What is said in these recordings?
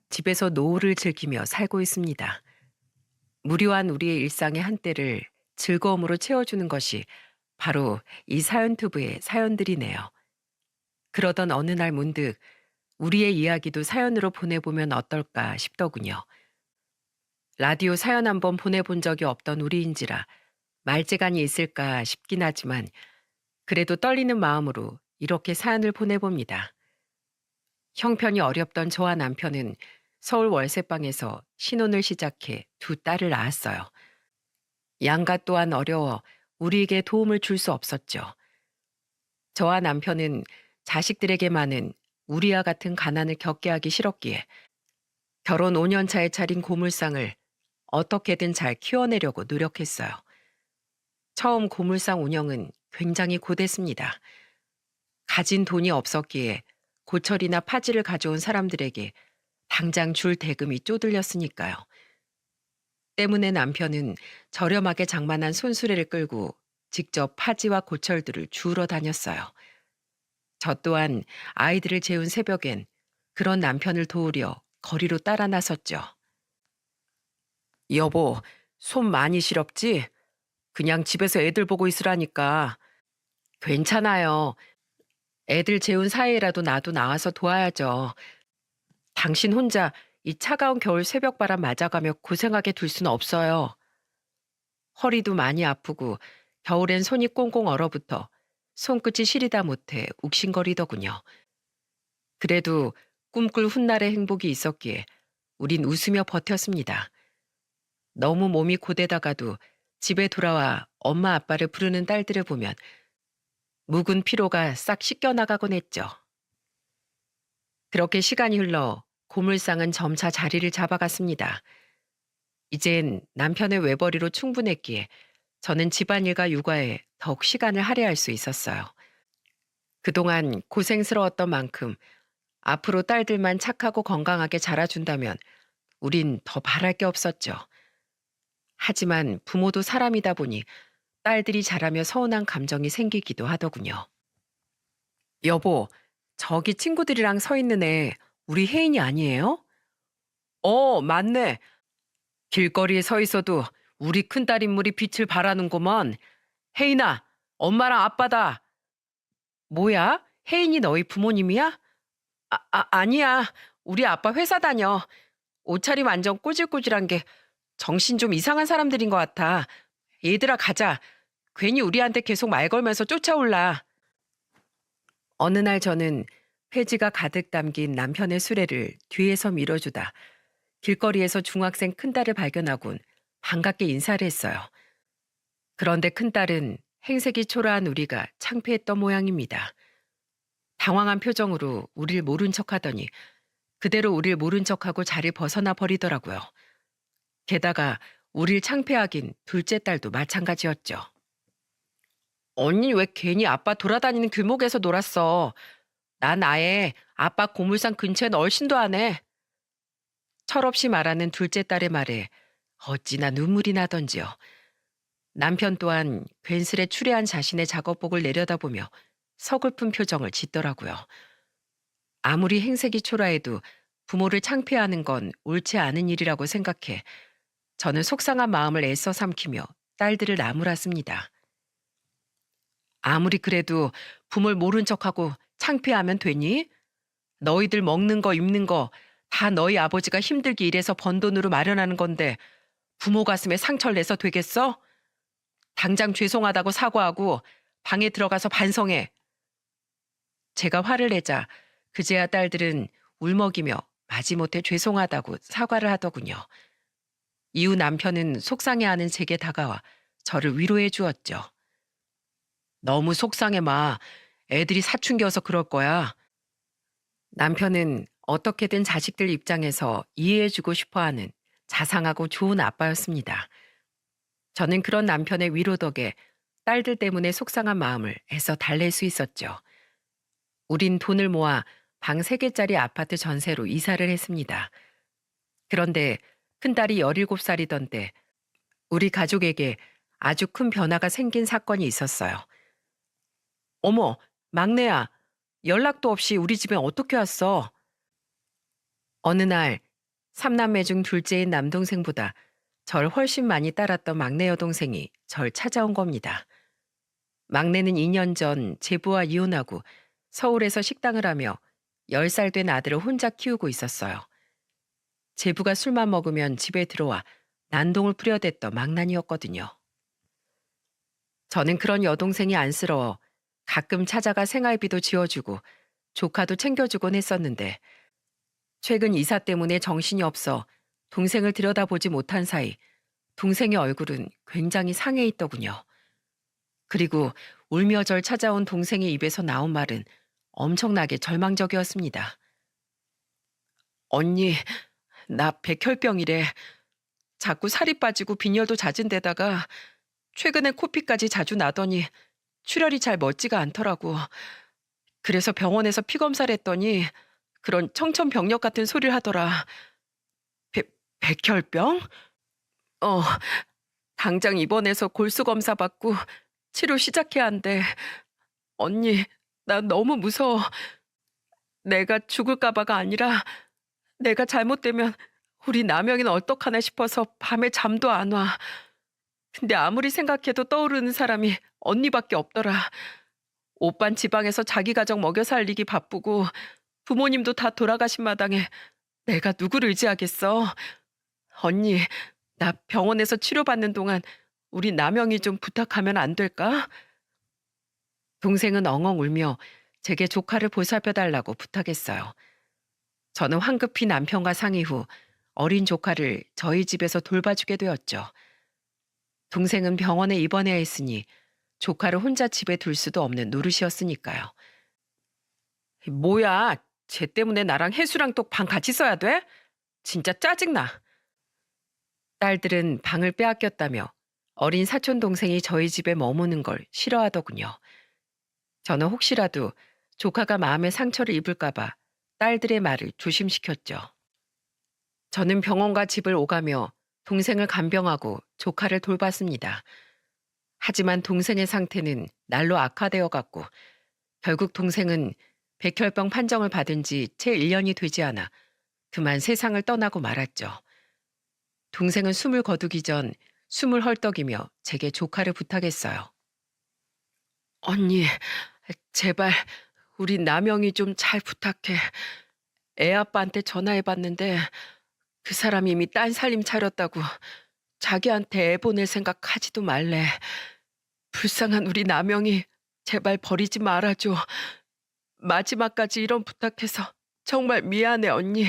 집에서 노후를 즐기며 살고 있습니다. 무료한 우리의 일상의 한때를 즐거움으로 채워주는 것이 바로 이 사연투브의 사연들이네요. 그러던 어느 날 문득 우리의 이야기도 사연으로 보내보면 어떨까 싶더군요. 라디오 사연 한번 보내본 적이 없던 우리인지라 말재간이 있을까 싶긴 하지만 그래도 떨리는 마음으로 이렇게 사연을 보내봅니다. 형편이 어렵던 저와 남편은 서울 월세방에서 신혼을 시작해 두 딸을 낳았어요. 양가 또한 어려워 우리에게 도움을 줄 수 없었죠. 저와 남편은 자식들에게만은 우리와 같은 가난을 겪게 하기 싫었기에 결혼 5년 차에 차린 고물상을 어떻게든 잘 키워내려고 노력했어요. 처음 고물상 운영은 굉장히 고됐습니다. 가진 돈이 없었기에 고철이나 파지를 가져온 사람들에게 당장 줄 대금이 쪼들렸으니까요. 때문에 남편은 저렴하게 장만한 손수레를 끌고 직접 파지와 고철들을 주우러 다녔어요. 저 또한 아이들을 재운 새벽엔 그런 남편을 도우려 거리로 따라 나섰죠. 여보, 손 많이 시렵지? 그냥 집에서 애들 보고 있으라니까. 괜찮아요. 애들 재운 사이에라도 나도 나와서 도와야죠. 당신 혼자 이 차가운 겨울 새벽바람 맞아가며 고생하게 둘 수는 없어요. 허리도 많이 아프고 겨울엔 손이 꽁꽁 얼어붙어 손끝이 시리다 못해 욱신거리더군요. 그래도 꿈꿀 훗날의 행복이 있었기에 우린 웃으며 버텼습니다. 너무 몸이 고되다가도 집에 돌아와 엄마 아빠를 부르는 딸들을 보면 묵은 피로가 싹 씻겨나가곤 했죠. 그렇게 시간이 흘러 고물상은 점차 자리를 잡아갔습니다. 이젠 남편의 외벌이로 충분했기에 저는 집안일과 육아에 더욱 시간을 할애할 수 있었어요. 그동안 고생스러웠던 만큼 앞으로 딸들만 착하고 건강하게 자라준다면 우린 더 바랄 게 없었죠. 하지만 부모도 사람이다 보니 딸들이 자라며 서운한 감정이 생기기도 하더군요. 여보, 저기 친구들이랑 서 있는 애 우리 혜인이 아니에요? 맞네. 길거리에 서 있어도 우리 큰딸 인물이 빛을 발하는구먼. 혜인아, 엄마랑 아빠다. 뭐야? 혜인이 너희 부모님이야? 아니야. 우리 아빠 회사 다녀. 옷차림 완전 꼬질꼬질한 게 정신 좀 이상한 사람들인 것 같아. 얘들아, 가자. 괜히 우리한테 계속 말 걸면서 쫓아올라. 어느 날 저는 폐지가 가득 담긴 남편의 수레를 뒤에서 밀어주다 길거리에서 중학생 큰딸을 발견하곤 반갑게 인사를 했어요. 그런데 큰딸은 행색이 초라한 우리가 창피했던 모양입니다. 당황한 표정으로 우릴 모른 척하더니 그대로 우릴 모른 척하고 자리를 벗어나 버리더라고요. 게다가 우릴 창피하긴 둘째 딸도 마찬가지였죠. 언니 왜 괜히 아빠 돌아다니는 길목에서 놀았어? 난 아예 아빠 고물상 근처엔 얼씬도 안 해. 철없이 말하는 둘째 딸의 말에 어찌나 눈물이 나던지요. 남편 또한 괜스레 추레한 자신의 작업복을 내려다보며 서글픈 표정을 짓더라고요. 아무리 행색이 초라해도 부모를 창피하는 건 옳지 않은 일이라고 생각해 저는 속상한 마음을 애써 삼키며 딸들을 나무랐습니다. 아무리 그래도 부모를 모른 척하고 창피하면 되니? 너희들 먹는 거 입는 거 다 너희 아버지가 힘들게 일해서 번 돈으로 마련하는 건데 부모 가슴에 상처를 내서 되겠어? 당장 죄송하다고 사과하고 방에 들어가서 반성해. 제가 화를 내자 그제야 딸들은 울먹이며 마지못해 죄송하다고 사과를 하더군요. 이후 남편은 속상해하는 제게 다가와 저를 위로해 주었죠. 너무 속상해 마. 애들이 사춘기여서 그럴 거야. 남편은 어떻게든 자식들 입장에서 이해해주고 싶어하는 자상하고 좋은 아빠였습니다. 저는 그런 남편의 위로 덕에 딸들 때문에 속상한 마음을 애써 달랠 수 있었죠. 우린 돈을 모아 방 3개짜리 아파트 전세로 이사를 했습니다. 그런데 큰딸이 17살이던 때 우리 가족에게 아주 큰 변화가 생긴 사건이 있었어요. 어머, 막내야. 연락도 없이 우리 집에 어떻게 왔어? 어느 날 삼남매 중 둘째인 남동생보다 절 훨씬 많이 따랐던 막내 여동생이 절 찾아온 겁니다. 막내는 2년 전 제부와 이혼하고 서울에서 식당을 하며 10살 된 아들을 혼자 키우고 있었어요. 제부가 술만 먹으면 집에 들어와 난동을 부려댔던 망나니였거든요. 저는 그런 여동생이 안쓰러워 가끔 찾아가 생활비도 지어주고 조카도 챙겨주곤 했었는데 최근 이사 때문에 정신이 없어 동생을 들여다보지 못한 사이 동생의 얼굴은 굉장히 상해 있더군요. 그리고 울며 절 찾아온 동생의 입에서 나온 말은 엄청나게 절망적이었습니다. 언니, 나 백혈병이래. 자꾸 살이 빠지고 빈혈도 잦은 데다가 최근에 코피까지 자주 나더니 출혈이 잘 멎지가 않더라고. 그래서 병원에서 피 검사를 했더니 그런 청천벽력 같은 소리를 하더라. 백혈병? 어, 당장 입원해서 골수 검사 받고 치료 시작해야 한대. 언니, 나 너무 무서워. 내가 죽을까봐가 아니라 내가 잘못되면 우리 남영이는 어떡하나 싶어서 밤에 잠도 안 와. 근데 아무리 생각해도 떠오르는 사람이 언니밖에 없더라. 오빤 지방에서 자기 가정 먹여 살리기 바쁘고 부모님도 다 돌아가신 마당에 내가 누구를 의지하겠어. 언니, 나 병원에서 치료받는 동안 우리 남영이 좀 부탁하면 안 될까? 동생은 엉엉 울며 제게 조카를 보살펴달라고 부탁했어요. 저는 황급히 남편과 상의 후 어린 조카를 저희 집에서 돌봐주게 되었죠. 동생은 병원에 입원해야 했으니 조카를 혼자 집에 둘 수도 없는 노릇이었으니까요. 뭐야, 쟤 때문에 나랑 혜수랑 또 방 같이 써야 돼? 진짜 짜증나. 딸들은 방을 빼앗겼다며 어린 사촌 동생이 저희 집에 머무는 걸 싫어하더군요. 저는 혹시라도 조카가 마음의 상처를 입을까봐 딸들의 말을 조심시켰죠. 저는 병원과 집을 오가며 동생을 간병하고 조카를 돌봤습니다. 하지만 동생의 상태는 날로 악화되어 갔고 결국 동생은 백혈병 판정을 받은 지 채 1년이 되지 않아 그만 세상을 떠나고 말았죠. 동생은 숨을 거두기 전 숨을 헐떡이며 제게 조카를 부탁했어요. 언니, 제발 우리 남영이 좀 잘 부탁해. 애 아빠한테 전화해봤는데 그 사람이 이미 딴 살림 차렸다고 자기한테 애 보낼 생각 하지도 말래. 불쌍한 우리 남영이 제발 버리지 말아줘. 마지막까지 이런 부탁해서 정말 미안해 언니.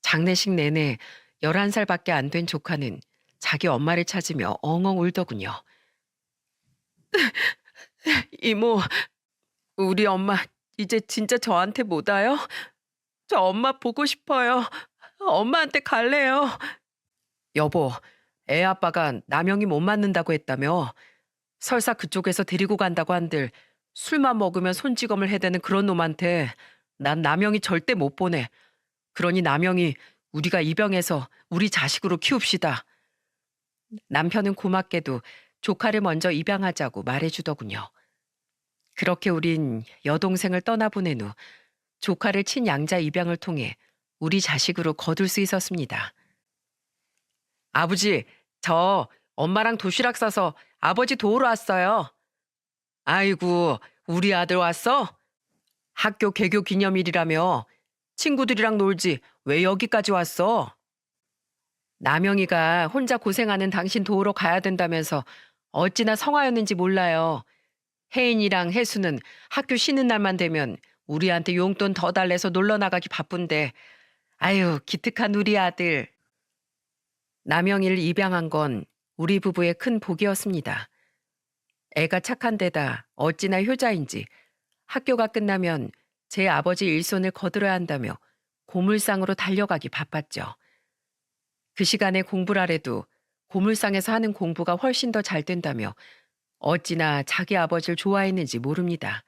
장례식 내내 11살밖에 안 된 조카는 자기 엄마를 찾으며 엉엉 울더군요. 이모, 우리 엄마 이제 진짜 저한테 못 와요? 저 엄마 보고 싶어요. 엄마한테 갈래요. 여보, 애 아빠가 남영이 못 맞는다고 했다며. 설사 그쪽에서 데리고 간다고 한들 술만 먹으면 손찌검을 해대는 그런 놈한테 난 남영이 절대 못 보내. 그러니 남영이 우리가 입양해서 우리 자식으로 키웁시다. 남편은 고맙게도 조카를 먼저 입양하자고 말해주더군요. 그렇게 우린 여동생을 떠나보낸 후 조카를 친양자 입양을 통해 우리 자식으로 거둘 수 있었습니다. 아버지, 저 엄마랑 도시락 싸서 아버지 도우러 왔어요. 아이고, 우리 아들 왔어? 학교 개교 기념일이라며 친구들이랑 놀지 왜 여기까지 왔어? 남영이가 혼자 고생하는 당신 도우러 가야 된다면서 어찌나 성화였는지 몰라요. 혜인이랑 혜수는 학교 쉬는 날만 되면 우리한테 용돈 더 달래서 놀러 나가기 바쁜데 아유 기특한 우리 아들. 남영이를 입양한 건 우리 부부의 큰 복이었습니다. 애가 착한 데다 어찌나 효자인지 학교가 끝나면 제 아버지 일손을 거들어야 한다며 고물상으로 달려가기 바빴죠. 그 시간에 공부를 하래도 고물상에서 하는 공부가 훨씬 더 잘 된다며 어찌나 자기 아버지를 좋아했는지 모릅니다.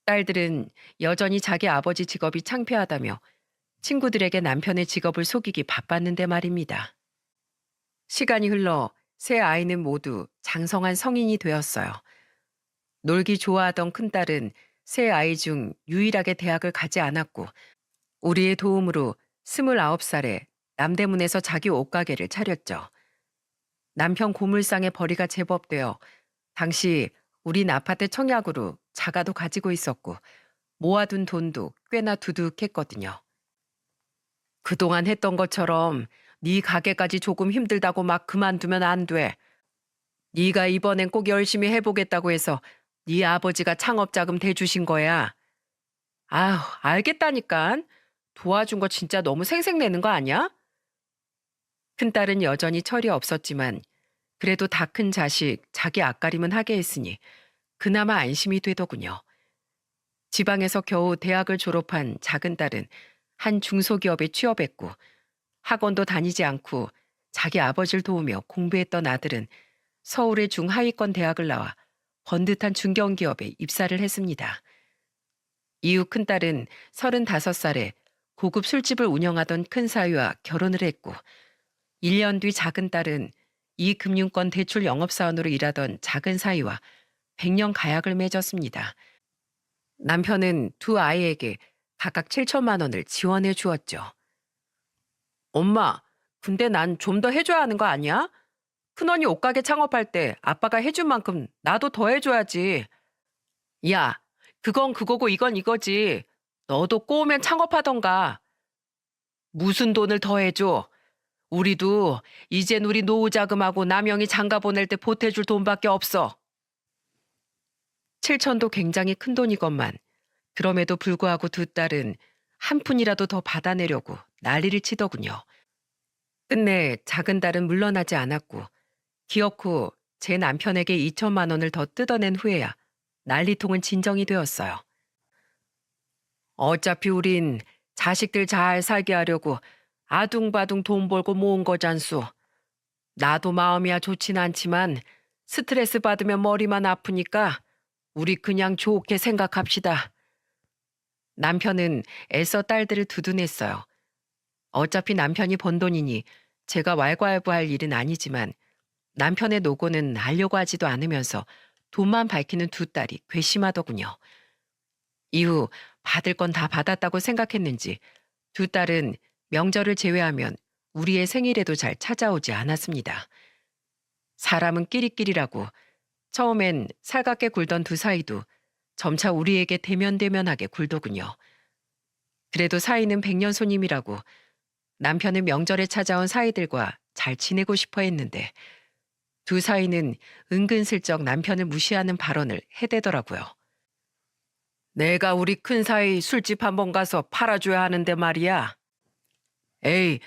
딸들은 여전히 자기 아버지 직업이 창피하다며 친구들에게 남편의 직업을 속이기 바빴는데 말입니다. 시간이 흘러 세 아이는 모두 장성한 성인이 되었어요. 놀기 좋아하던 큰딸은 세 아이 중 유일하게 대학을 가지 않았고 우리의 도움으로 29살에 남대문에서 자기 옷가게를 차렸죠. 남편 고물상의 벌이가 제법 되어 당시 우린 아파트 청약으로 자가도 가지고 있었고 모아둔 돈도 꽤나 두둑했거든요. 그동안 했던 것처럼 네 가게까지 조금 힘들다고 막 그만두면 안 돼. 네가 이번엔 꼭 열심히 해보겠다고 해서 네 아버지가 창업자금 대주신 거야. 아휴, 알겠다니깐. 도와준 거 진짜 너무 생색내는 거 아니야? 큰딸은 여전히 철이 없었지만 그래도 다 큰 자식 자기 앞가림은 하게 했으니 그나마 안심이 되더군요. 지방에서 겨우 대학을 졸업한 작은 딸은 한 중소기업에 취업했고 학원도 다니지 않고 자기 아버지를 도우며 공부했던 아들은 서울의 중하위권 대학을 나와 번듯한 중견기업에 입사를 했습니다. 이후 큰딸은 35살에 고급 술집을 운영하던 큰 사위와 결혼을 했고 1년 뒤 작은 딸은 이 금융권 대출 영업사원으로 일하던 작은 사위와 100년 가약을 맺었습니다. 남편은 두 아이에게 각각 7천만 원을 지원해 주었죠. 엄마, 근데 난 좀 더 해줘야 하는 거 아니야? 큰언니 옷가게 창업할 때 아빠가 해준 만큼 나도 더 해줘야지. 야, 그건 그거고 이건 이거지. 너도 꼬우면 창업하던가. 무슨 돈을 더 해줘? 우리도 이젠 우리 노후 자금하고 남영이 장가 보낼 때 보태줄 돈밖에 없어. 7천도 굉장히 큰 돈이건만 그럼에도 불구하고 두 딸은 한 푼이라도 더 받아내려고 난리를 치더군요. 끝내 작은 딸은 물러나지 않았고 기어코 제 남편에게 2천만 원을 더 뜯어낸 후에야 난리통은 진정이 되었어요. 어차피 우린 자식들 잘 살게 하려고 아둥바둥 돈 벌고 모은 거잖소. 나도 마음이야 좋진 않지만 스트레스 받으면 머리만 아프니까 우리 그냥 좋게 생각합시다. 남편은 애써 딸들을 두둔했어요. 어차피 남편이 번 돈이니 제가 왈가왈부할 일은 아니지만 남편의 노고는 알려고 하지도 않으면서 돈만 밝히는 두 딸이 괘씸하더군요. 이후 받을 건 다 받았다고 생각했는지 두 딸은 명절을 제외하면 우리의 생일에도 잘 찾아오지 않았습니다. 사람은 끼리끼리라고 처음엔 살갑게 굴던 두 사이도 점차 우리에게 대면대면하게 굴더군요. 그래도 사이는 100년 손님이라고 남편은 명절에 찾아온 사이들과 잘 지내고 싶어 했는데 두 사이는 은근슬쩍 남편을 무시하는 발언을 해대더라고요. 내가 우리 큰 사이 술집 한번 가서 팔아줘야 하는데 말이야. 에이,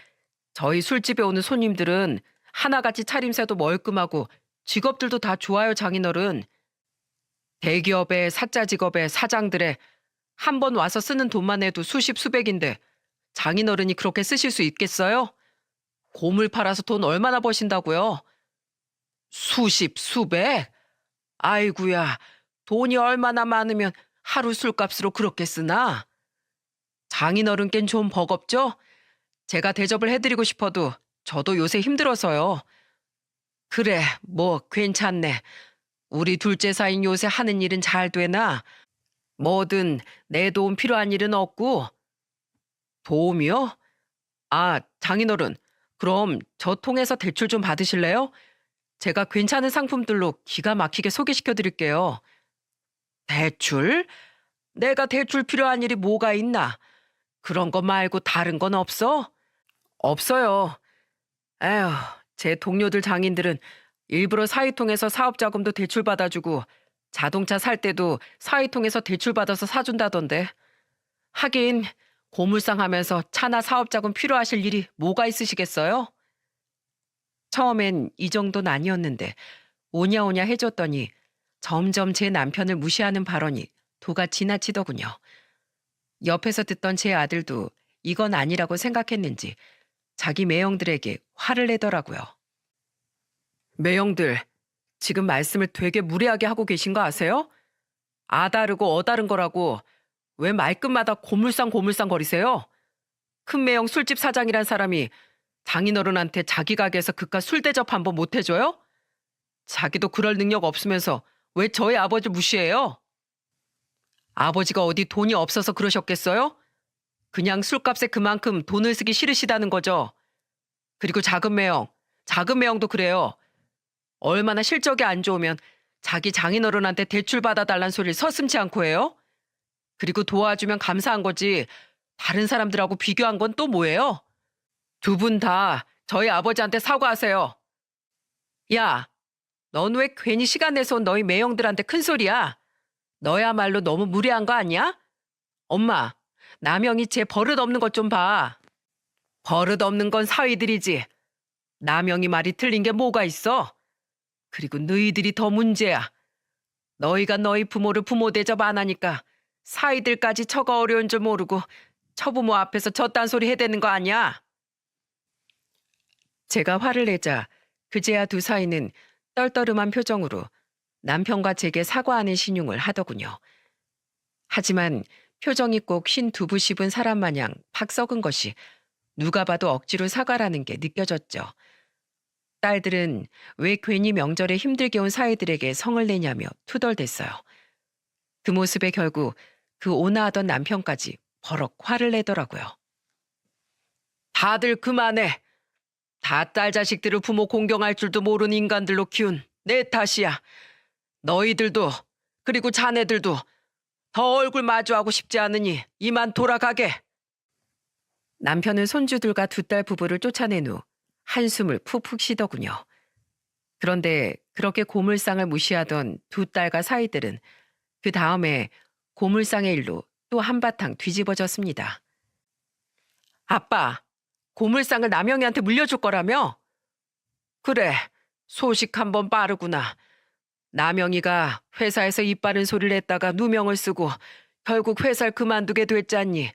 저희 술집에 오는 손님들은 하나같이 차림새도 멀끔하고 직업들도 다 좋아요, 장인어른. 대기업의 사짜 직업의 사장들의 한 번 와서 쓰는 돈만 해도 수십 수백인데 장인어른이 그렇게 쓰실 수 있겠어요? 고물 팔아서 돈 얼마나 버신다고요? 수십, 수백? 아이구야, 돈이 얼마나 많으면 하루 술값으로 그렇게 쓰나? 장인어른께는 좀 버겁죠? 제가 대접을 해드리고 싶어도 저도 요새 힘들어서요. 그래, 뭐 괜찮네. 우리 둘째 사인 요새 하는 일은 잘 되나? 뭐든 내 도움 필요한 일은 없고. 도움이요? 아, 장인어른, 그럼 저 통해서 대출 좀 받으실래요? 제가 괜찮은 상품들로 기가 막히게 소개시켜 드릴게요. 대출? 내가 대출 필요한 일이 뭐가 있나? 그런 거 말고 다른 건 없어? 없어요. 에휴, 제 동료들 장인들은 일부러 사이통해서 사업자금도 대출 받아주고 자동차 살 때도 사이통해서 대출 받아서 사준다던데. 하긴 고물상 하면서 차나 사업자금 필요하실 일이 뭐가 있으시겠어요? 처음엔 이 정도는 아니었는데 오냐오냐 해줬더니 점점 제 남편을 무시하는 발언이 도가 지나치더군요. 옆에서 듣던 제 아들도 이건 아니라고 생각했는지 자기 매형들에게 화를 내더라고요. 매형들, 지금 말씀을 되게 무례하게 하고 계신 거 아세요? 아다르고 어다른 거라고 왜 말끝마다 고물상 고물상 거리세요? 큰 매형 술집 사장이란 사람이 장인어른한테 자기 가게에서 그깟 술 대접 한번 못 해줘요? 자기도 그럴 능력 없으면서 왜 저희 아버지 무시해요? 아버지가 어디 돈이 없어서 그러셨겠어요? 그냥 술값에 그만큼 돈을 쓰기 싫으시다는 거죠. 그리고 작은 매형도 그래요. 얼마나 실적이 안 좋으면 자기 장인어른한테 대출 받아달란 소리를 서슴지 않고 해요? 그리고 도와주면 감사한 거지. 다른 사람들하고 비교한 건 또 뭐예요? 두 분 다 저희 아버지한테 사과하세요. 야, 넌 왜 괜히 시간 내서 온 너희 매형들한테 큰 소리야? 너야말로 너무 무례한 거 아니야? 엄마, 남영이 쟤 버릇 없는 것 좀 봐. 버릇 없는 건 사위들이지. 남영이 말이 틀린 게 뭐가 있어? 그리고 너희들이 더 문제야. 너희가 너희 부모를 부모 대접 안 하니까 사위들까지 처가 어려운 줄 모르고 처부모 앞에서 저딴 소리 해대는 거 아니야? 제가 화를 내자 그제야 두 사위는 떨떠름한 표정으로 남편과 제게 사과하는 신용을 하더군요. 하지만 표정이 꼭 흰 두부 씹은 사람 마냥 팍 썩은 것이 누가 봐도 억지로 사과라는 게 느껴졌죠. 딸들은 왜 괜히 명절에 힘들게 온 사위들에게 성을 내냐며 투덜댔어요. 그 모습에 결국 그 온화하던 남편까지 버럭 화를 내더라고요. 다들 그만해. 다 딸 자식들을 부모 공경할 줄도 모르는 인간들로 키운 내 탓이야. 너희들도 그리고 자네들도 더 얼굴 마주하고 싶지 않으니 이만 돌아가게. 남편은 손주들과 두 딸 부부를 쫓아낸 후 한숨을 푹푹 쉬더군요. 그런데 그렇게 고물상을 무시하던 두 딸과 사위들은 그 다음에 고물상의 일로 또 한바탕 뒤집어졌습니다. 아빠, 고물상을 남영이한테 물려줄 거라며? 그래, 소식 한번 빠르구나. 남영이가 회사에서 입 바른 소리를 했다가 누명을 쓰고 결국 회사를 그만두게 됐잖니.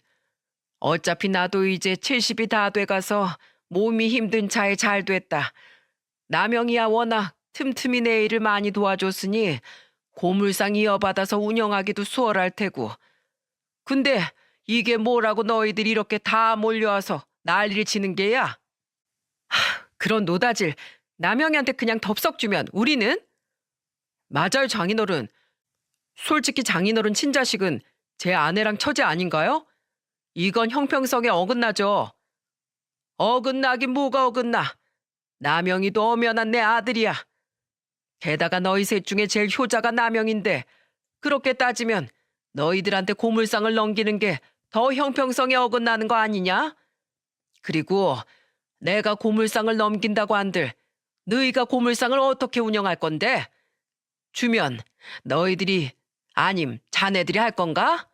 어차피 나도 이제 70이 다 돼가서 몸이 힘든 차에 잘 됐다. 남영이야 워낙 틈틈이 내 일을 많이 도와줬으니 고물상 이어받아서 운영하기도 수월할 테고. 근데 이게 뭐라고 너희들이 이렇게 다 몰려와서 난리를 치는 게야? 그런 노다질 남영이한테 그냥 덥석 주면 우리는? 맞아요, 장인어른. 솔직히 장인어른 친자식은 제 아내랑 처제 아닌가요? 이건 형평성에 어긋나죠. 어긋나긴 뭐가 어긋나. 남영이도 엄연한 내 아들이야. 게다가 너희 셋 중에 제일 효자가 남영인데 그렇게 따지면 너희들한테 고물상을 넘기는 게 더 형평성에 어긋나는 거 아니냐? 그리고 내가 고물상을 넘긴다고 한들 너희가 고물상을 어떻게 운영할 건데? 주면 너희들이 아님 자네들이 할 건가?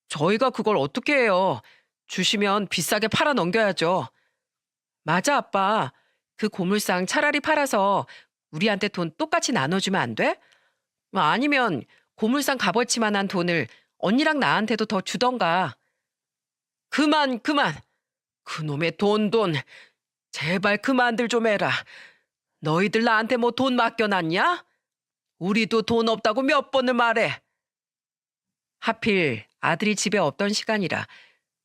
저희가 그걸 어떻게 해요? 주시면 비싸게 팔아 넘겨야죠. 맞아, 아빠. 그 고물상 차라리 팔아서 우리한테 돈 똑같이 나눠주면 안 돼? 아니면 고물상 값어치만한 돈을 언니랑 나한테도 더 주던가. 그만, 그만. 그놈의 돈. 제발 그만들 좀 해라. 너희들 나한테 뭐 돈 맡겨놨냐? 우리도 돈 없다고 몇 번을 말해. 하필 아들이 집에 없던 시간이라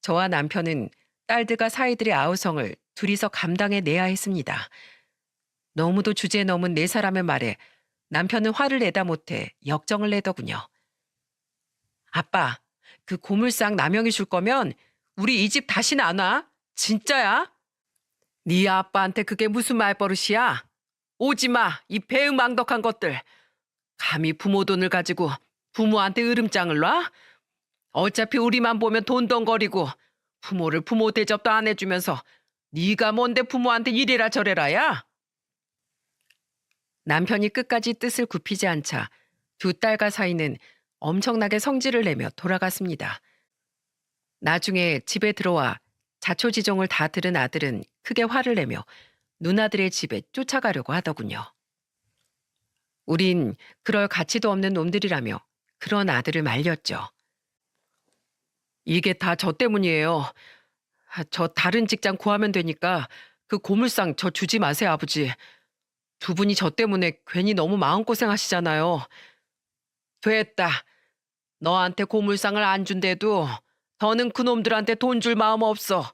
저와 남편은 딸들과 사이들의 아우성을 둘이서 감당해내야 했습니다. 너무도 주제 넘은 네 사람의 말에 남편은 화를 내다 못해 역정을 내더군요. 아빠, 그 고물상 남영이 줄 거면 우리 이 집 다시는 안 와. 진짜야? 네 아빠한테 그게 무슨 말버릇이야? 오지 마, 이 배은망덕한 것들. 감히 부모 돈을 가지고 부모한테 으름장을 놔? 어차피 우리만 보면 돈덩거리고 부모를 부모 대접도 안 해주면서 네가 뭔데 부모한테 이래라 저래라야? 남편이 끝까지 뜻을 굽히지 않자 두 딸과 사이는 엄청나게 성질을 내며 돌아갔습니다. 나중에 집에 들어와 자초지종을 다 들은 아들은 크게 화를 내며 누나들의 집에 쫓아가려고 하더군요. 우린 그럴 가치도 없는 놈들이라며 그런 아들을 말렸죠. 이게 다 저 때문이에요. 저 다른 직장 구하면 되니까 그 고물상 저 주지 마세요, 아버지. 두 분이 저 때문에 괜히 너무 마음고생 하시잖아요. 됐다. 너한테 고물상을 안 준대도 더는 그놈들한테 돈 줄 마음 없어.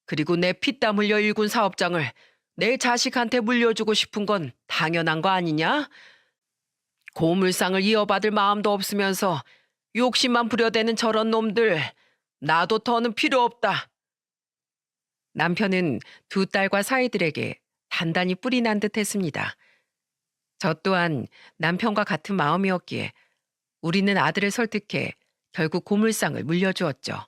그리고 내 피땀 흘려 일군 사업장을 내 자식한테 물려주고 싶은 건 당연한 거 아니냐? 고물상을 이어받을 마음도 없으면서 욕심만 부려대는 저런 놈들 나도 더는 필요 없다. 남편은 두 딸과 사위들에게 단단히 뿔이 난 듯 했습니다. 저 또한 남편과 같은 마음이었기에 우리는 아들을 설득해 결국 고물상을 물려주었죠.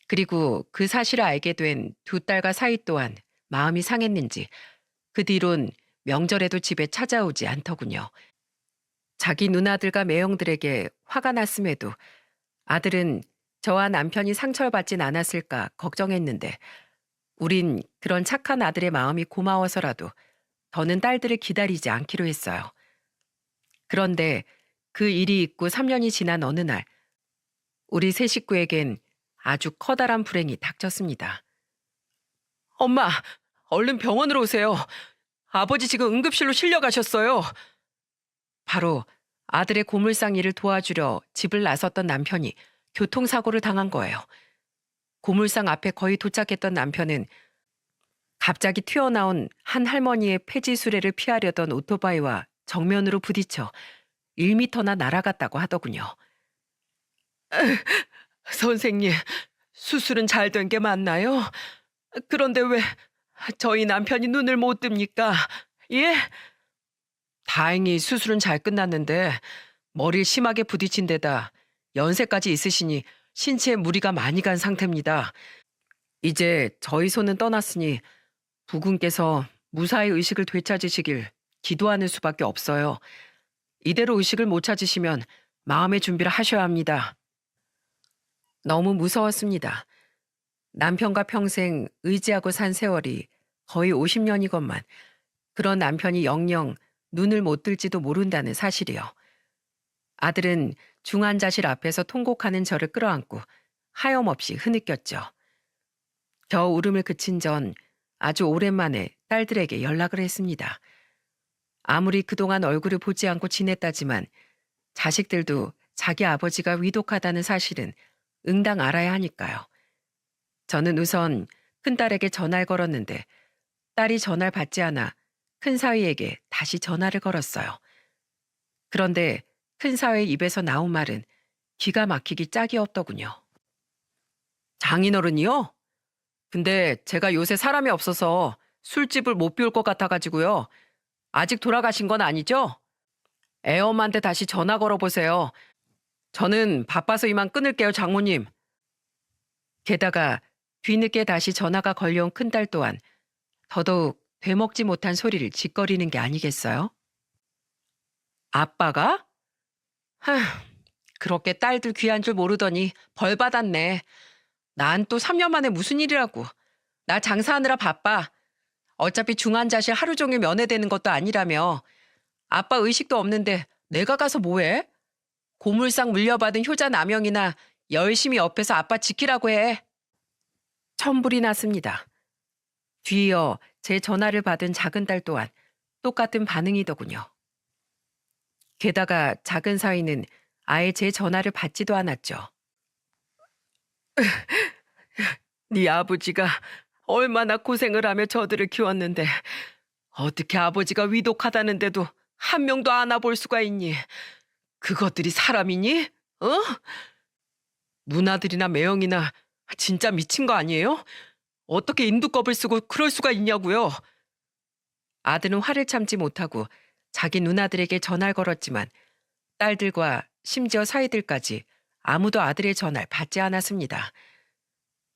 그리고 그 사실을 알게 된 두 딸과 사위 또한 마음이 상했는지 그 뒤론 명절에도 집에 찾아오지 않더군요. 자기 누나들과 매형들에게 화가 났음에도 아들은 저와 남편이 상처를 받진 않았을까 걱정했는데 우린 그런 착한 아들의 마음이 고마워서라도 더는 딸들을 기다리지 않기로 했어요. 그런데 그 일이 있고 3년이 지난 어느 날 우리 세 식구에겐 아주 커다란 불행이 닥쳤습니다. 엄마, 얼른 병원으로 오세요. 아버지 지금 응급실로 실려가셨어요. 바로 아들의 고물상 일을 도와주려 집을 나섰던 남편이 교통사고를 당한 거예요. 고물상 앞에 거의 도착했던 남편은 갑자기 튀어나온 한 할머니의 폐지 수레를 피하려던 오토바이와 정면으로 부딪혀 1미터나 날아갔다고 하더군요. 선생님, 수술은 잘 된 게 맞나요? 그런데 왜 저희 남편이 눈을 못 뜹니까? 예? 다행히 수술은 잘 끝났는데 머리를 심하게 부딪힌 데다 연세까지 있으시니 신체에 무리가 많이 간 상태입니다. 이제 저희 손은 떠났으니 부군께서 무사히 의식을 되찾으시길 기도하는 수밖에 없어요. 이대로 의식을 못 찾으시면 마음의 준비를 하셔야 합니다. 너무 무서웠습니다. 남편과 평생 의지하고 산 세월이 거의 50년이건만 그런 남편이 영영 눈을 못 뜰지도 모른다는 사실이요. 아들은 중환자실 앞에서 통곡하는 저를 끌어안고 하염없이 흐느꼈죠. 겨우 울음을 그친 전 아주 오랜만에 딸들에게 연락을 했습니다. 아무리 그동안 얼굴을 보지 않고 지냈다지만 자식들도 자기 아버지가 위독하다는 사실은 응당 알아야 하니까요. 저는 우선 큰딸에게 전화를 걸었는데 딸이 전화를 받지 않아 큰사위에게 다시 전화를 걸었어요. 그런데 큰사위 입에서 나온 말은 기가 막히기 짝이 없더군요. 장인어른이요? 근데 제가 요새 사람이 없어서 술집을 못 비울 것 같아가지고요. 아직 돌아가신 건 아니죠? 애엄마한테 다시 전화 걸어보세요. 저는 바빠서 이만 끊을게요, 장모님. 게다가 뒤늦게 다시 전화가 걸려온 큰딸 또한 더더욱 되먹지 못한 소리를 짓거리는 게 아니겠어요? 아빠가? 하, 그렇게 딸들 귀한 줄 모르더니 벌 받았네. 난 또 3년 만에 무슨 일이라고. 나 장사하느라 바빠. 어차피 중환자실 하루 종일 면회되는 것도 아니라며. 아빠 의식도 없는데 내가 가서 뭐해? 고물상 물려받은 효자 남영이나 열심히 옆에서 아빠 지키라고 해. 천불이 났습니다. 뒤이어 제 전화를 받은 작은 딸 또한 똑같은 반응이더군요. 게다가 작은 사위는 아예 제 전화를 받지도 않았죠. 네 아버지가 얼마나 고생을 하며 저들을 키웠는데 어떻게 아버지가 위독하다는데도 한 명도 안아볼 수가 있니? 그것들이 사람이니? 어? 누나들이나 매형이나 진짜 미친 거 아니에요? 어떻게 인두껍을 쓰고 그럴 수가 있냐고요? 아들은 화를 참지 못하고 자기 누나들에게 전화를 걸었지만 딸들과 심지어 사위들까지 아무도 아들의 전화를 받지 않았습니다.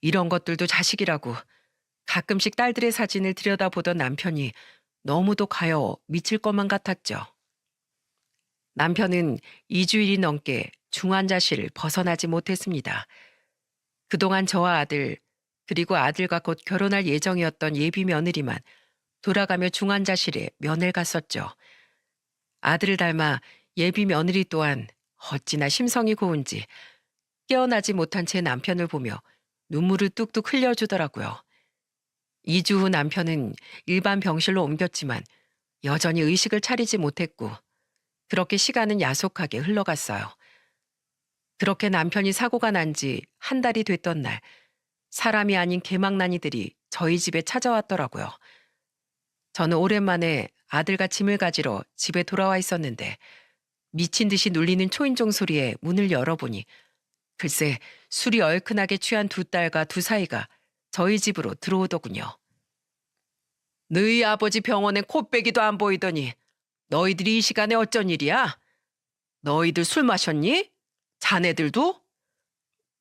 이런 것들도 자식이라고 가끔씩 딸들의 사진을 들여다보던 남편이 너무도 가여워 미칠 것만 같았죠. 남편은 2주일이 넘게 중환자실을 벗어나지 못했습니다. 그동안 저와 아들, 그리고 아들과 곧 결혼할 예정이었던 예비 며느리만 돌아가며 중환자실에 면회를 갔었죠. 아들을 닮아 예비 며느리 또한 어찌나 심성이 고운지 깨어나지 못한 제 남편을 보며 눈물을 뚝뚝 흘려주더라고요. 2주 후 남편은 일반 병실로 옮겼지만 여전히 의식을 차리지 못했고 그렇게 시간은 야속하게 흘러갔어요. 그렇게 남편이 사고가 난 지 한 달이 됐던 날 사람이 아닌 개망나니들이 저희 집에 찾아왔더라고요. 저는 오랜만에 아들과 짐을 가지러 집에 돌아와 있었는데 미친 듯이 눌리는 초인종 소리에 문을 열어보니 글쎄, 술이 얼큰하게 취한 두 딸과 두 사이가 저희 집으로 들어오더군요. 너희 아버지 병원에 코빼기도 안 보이더니 너희들이 이 시간에 어쩐 일이야? 너희들 술 마셨니? 자네들도?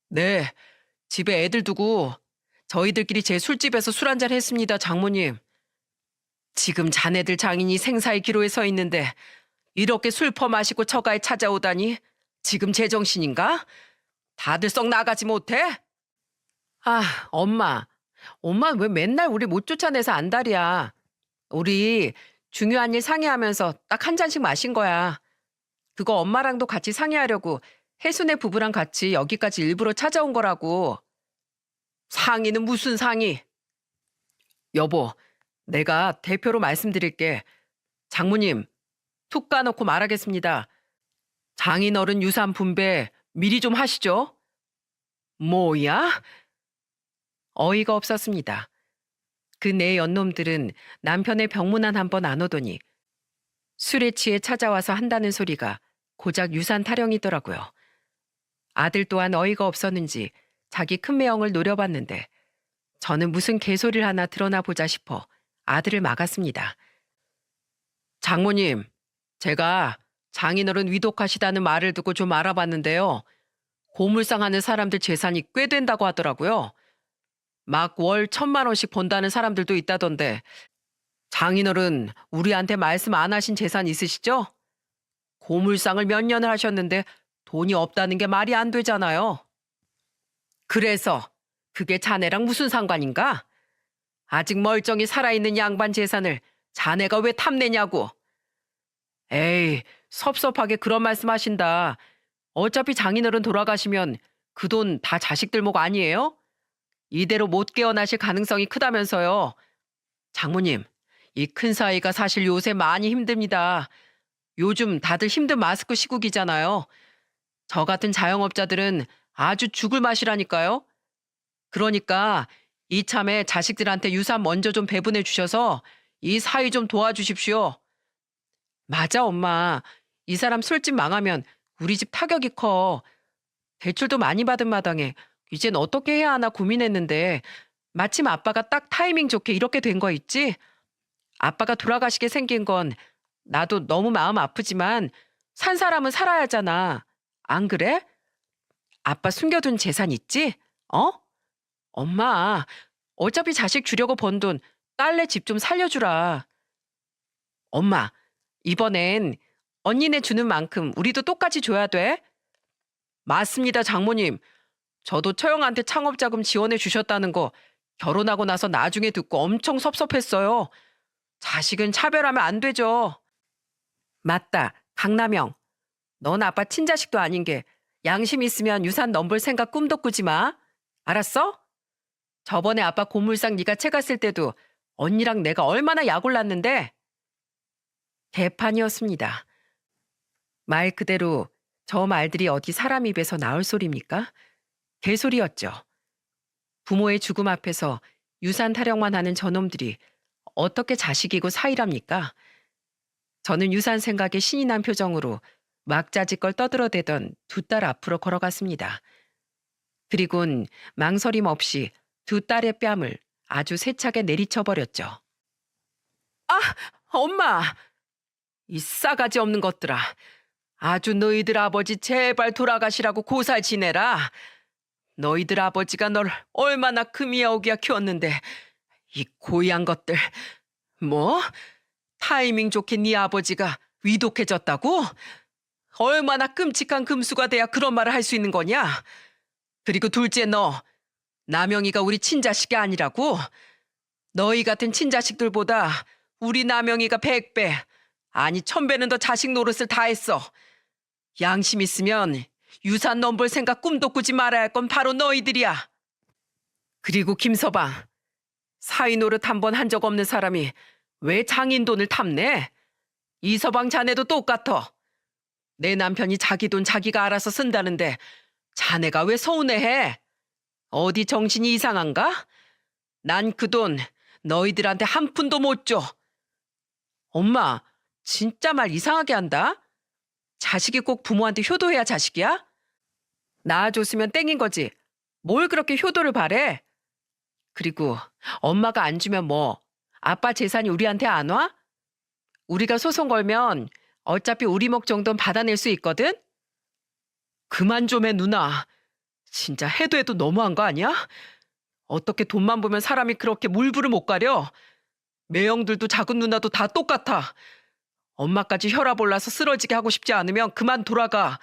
네, 집에 애들 두고 저희들끼리 제 술집에서 술 한잔 했습니다, 장모님. 지금 자네들 장인이 생사의 기로에 서 있는데 이렇게 술 퍼마시고 처가에 찾아오다니 지금 제정신인가? 다들 썩 나가지 못해? 아, 엄마. 엄마는 왜 맨날 우리 못 쫓아내서 안달이야. 우리 중요한 일 상의하면서 딱 한 잔씩 마신 거야. 그거 엄마랑도 같이 상의하려고 혜순의 부부랑 같이 여기까지 일부러 찾아온 거라고. 상의는 무슨 상의? 여보, 내가 대표로 말씀드릴게. 장모님, 툭 까놓고 말하겠습니다. 장인어른 유산 분배 미리 좀 하시죠. 뭐야? 어이가 없었습니다. 그 네 연놈들은 남편의 병문안 한번 안 오더니 술에 취해 찾아와서 한다는 소리가 고작 유산 타령이더라고요. 아들 또한 어이가 없었는지 자기 큰매형을 노려봤는데 저는 무슨 개소리를 하나 드러나 보자 싶어 아들을 막았습니다. 장모님, 제가 장인어른 위독하시다는 말을 듣고 좀 알아봤는데요. 고물상 하는 사람들 재산이 꽤 된다고 하더라고요. 막 월 1,000만 원씩 번다는 사람들도 있다던데 장인어른 우리한테 말씀 안 하신 재산 있으시죠? 고물상을 몇 년을 하셨는데 돈이 없다는 게 말이 안 되잖아요. 그래서 그게 자네랑 무슨 상관인가? 아직 멀쩡히 살아있는 양반 재산을 자네가 왜 탐내냐고. 에이, 섭섭하게 그런 말씀 하신다. 어차피 장인어른 돌아가시면 그 돈 다 자식들 목 아니에요? 이대로 못 깨어나실 가능성이 크다면서요. 장모님, 이 큰 사이가 사실 요새 많이 힘듭니다. 요즘 다들 힘든 마스크 시국이잖아요. 저 같은 자영업자들은 아주 죽을 맛이라니까요. 그러니까 이참에 자식들한테 유산 먼저 좀 배분해 주셔서 이 사위 좀 도와주십시오. 맞아, 엄마. 이 사람 술집 망하면 우리 집 타격이 커. 대출도 많이 받은 마당에 이젠 어떻게 해야 하나 고민했는데 마침 아빠가 딱 타이밍 좋게 이렇게 된 거 있지? 아빠가 돌아가시게 생긴 건 나도 너무 마음 아프지만 산 사람은 살아야 하잖아. 안 그래? 아빠 숨겨둔 재산 있지? 어? 엄마, 어차피 자식 주려고 번 돈 딸내 집 좀 살려주라. 엄마, 이번엔 언니네 주는 만큼 우리도 똑같이 줘야 돼? 맞습니다, 장모님. 저도 처형한테 창업자금 지원해 주셨다는 거 결혼하고 나서 나중에 듣고 엄청 섭섭했어요. 자식은 차별하면 안 되죠. 맞다, 강남영. 넌 아빠 친자식도 아닌 게 양심 있으면 유산 넘볼 생각 꿈도 꾸지 마. 알았어? 저번에 아빠 고물상 네가 채 갔을 때도 언니랑 내가 얼마나 약올랐는데. 개판이었습니다. 말 그대로 저 말들이 어디 사람 입에서 나올 소리입니까? 개소리였죠. 부모의 죽음 앞에서 유산 타령만 하는 저놈들이 어떻게 자식이고 사이랍니까? 저는 유산 생각에 신이 난 표정으로 막자지껄 떠들어대던 두 딸 앞으로 걸어갔습니다. 그리곤 망설임 없이 두 딸의 뺨을 아주 세차게 내리쳐버렸죠. 아, 엄마! 이 싸가지 없는 것들아. 아주 너희들 아버지 제발 돌아가시라고 고살 지내라. 너희들 아버지가 널 얼마나 금이야 오기야 키웠는데 이 고얀 것들. 뭐? 타이밍 좋게 네 아버지가 위독해졌다고? 얼마나 끔찍한 금수가 돼야 그런 말을 할 수 있는 거냐? 그리고 둘째 너, 남영이가 우리 친자식이 아니라고? 너희 같은 친자식들보다 우리 남영이가 100배, 아니 1000배는 더 자식 노릇을 다 했어. 양심 있으면 유산 넘볼 생각 꿈도 꾸지 말아야 할 건 바로 너희들이야. 그리고 김서방, 사위 노릇 한 번 한 적 없는 사람이 왜 장인 돈을 탐내? 이서방 자네도 똑같아. 내 남편이 자기 돈 자기가 알아서 쓴다는데 자네가 왜 서운해해? 어디 정신이 이상한가? 난 그 돈 너희들한테 한 푼도 못 줘. 엄마, 진짜 말 이상하게 한다? 자식이 꼭 부모한테 효도해야 자식이야? 낳아줬으면 땡인 거지. 뭘 그렇게 효도를 바래? 그리고 엄마가 안 주면 뭐, 아빠 재산이 우리한테 안 와? 우리가 소송 걸면 어차피 우리 목 정도는 받아낼 수 있거든? 그만 좀 해, 누나. 진짜 해도 해도 너무한 거 아니야? 어떻게 돈만 보면 사람이 그렇게 물불을 못 가려? 매형들도 작은 누나도 다 똑같아. 엄마까지 혈압 올라서 쓰러지게 하고 싶지 않으면 그만 돌아가.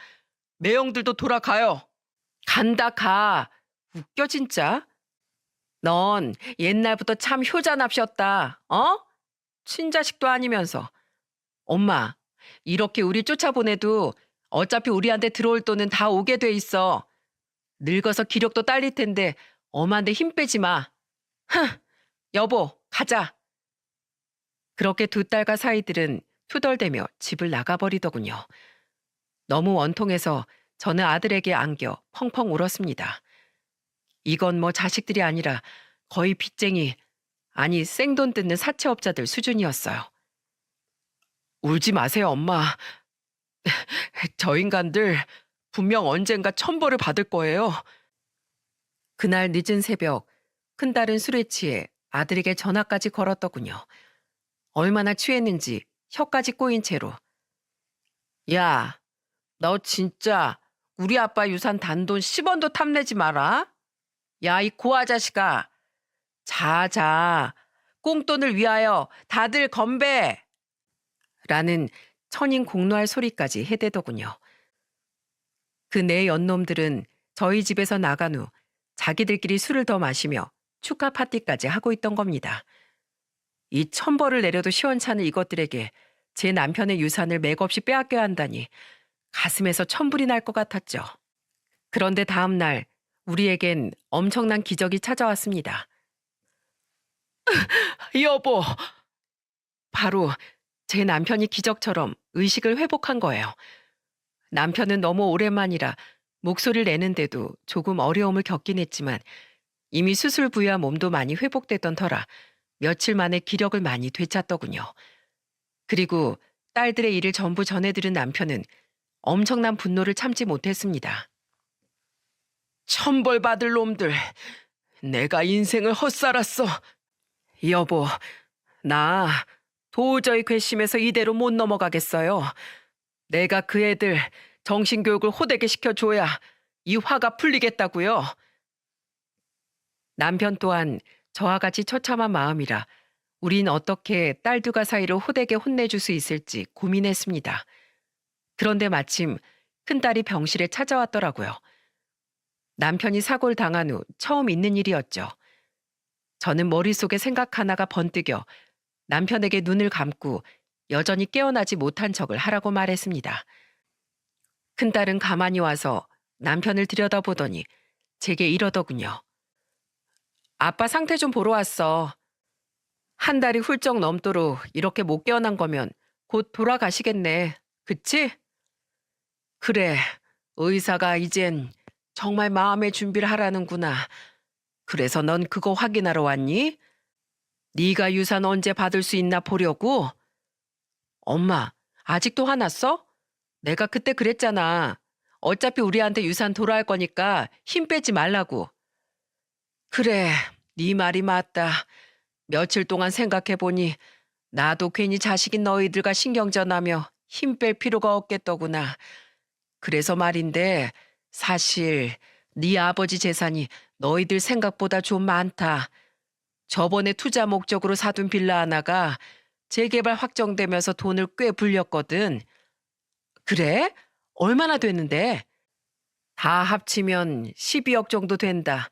매형들도 돌아가요. 간다 가. 웃겨 진짜. 넌 옛날부터 참 효자납셨다. 어? 친자식도 아니면서. 엄마, 이렇게 우리 쫓아보내도 어차피 우리한테 들어올 돈은 다 오게 돼 있어. 늙어서 기력도 딸릴 텐데 엄한테 힘 빼지 마. 흥, 여보, 가자. 그렇게 두 딸과 사이들은 투덜대며 집을 나가버리더군요. 너무 원통해서 저는 아들에게 안겨 펑펑 울었습니다. 이건 뭐 자식들이 아니라 거의 빚쟁이, 아니 생돈 뜯는 사채업자들 수준이었어요. 울지 마세요, 엄마. 저 인간들 분명 언젠가 천벌을 받을 거예요. 그날 늦은 새벽, 큰딸은 술에 취해 아들에게 전화까지 걸었더군요. 얼마나 취했는지 혀까지 꼬인 채로. 야, 너 진짜 우리 아빠 유산 단돈 10원도 탐내지 마라. 야, 이 고아 자식아. 자. 꽁돈을 위하여 다들 건배! 라는 천인 공노할 소리까지 해대더군요. 그 네 연놈들은 저희 집에서 나간 후 자기들끼리 술을 더 마시며 축하 파티까지 하고 있던 겁니다. 이 천벌을 내려도 시원찮을 이것들에게 제 남편의 유산을 맥없이 빼앗겨야 한다니 가슴에서 천불이 날 것 같았죠. 그런데 다음 날 우리에겐 엄청난 기적이 찾아왔습니다. 여보! 바로 제 남편이 기적처럼 의식을 회복한 거예요. 남편은 너무 오랜만이라 목소리를 내는데도 조금 어려움을 겪긴 했지만 이미 수술 부위와 몸도 많이 회복됐던 터라 며칠 만에 기력을 많이 되찾더군요. 그리고 딸들의 일을 전부 전해들은 남편은 엄청난 분노를 참지 못했습니다. 천벌받을 놈들, 내가 인생을 헛살았어. 여보, 나 도저히 괘씸해서 이대로 못 넘어가겠어요. 내가 그 애들 정신교육을 호되게 시켜줘야 이 화가 풀리겠다고요. 남편 또한 저와 같이 처참한 마음이라 우린 어떻게 딸두가 사이를 호되게 혼내줄 수 있을지 고민했습니다. 그런데 마침 큰딸이 병실에 찾아왔더라고요. 남편이 사고를 당한 후 처음 있는 일이었죠. 저는 머릿속에 생각 하나가 번뜩여 남편에게 눈을 감고 여전히 깨어나지 못한 척을 하라고 말했습니다. 큰딸은 가만히 와서 남편을 들여다보더니 제게 이러더군요. 아빠 상태 좀 보러 왔어. 한 달이 훌쩍 넘도록 이렇게 못 깨어난 거면 곧 돌아가시겠네. 그치? 그래, 의사가 이젠 정말 마음의 준비를 하라는구나. 그래서 넌 그거 확인하러 왔니? 네가 유산 언제 받을 수 있나 보려고? 엄마, 아직도 화났어? 내가 그때 그랬잖아. 어차피 우리한테 유산 돌아올 거니까 힘 빼지 말라고. 그래, 네 말이 맞다. 며칠 동안 생각해보니 나도 괜히 자식인 너희들과 신경전하며 힘 뺄 필요가 없겠더구나. 그래서 말인데 사실 네 아버지 재산이 너희들 생각보다 좀 많다. 저번에 투자 목적으로 사둔 빌라 하나가 재개발 확정되면서 돈을 꽤 불렸거든. 그래? 얼마나 됐는데? 다 합치면 12억 정도 된다.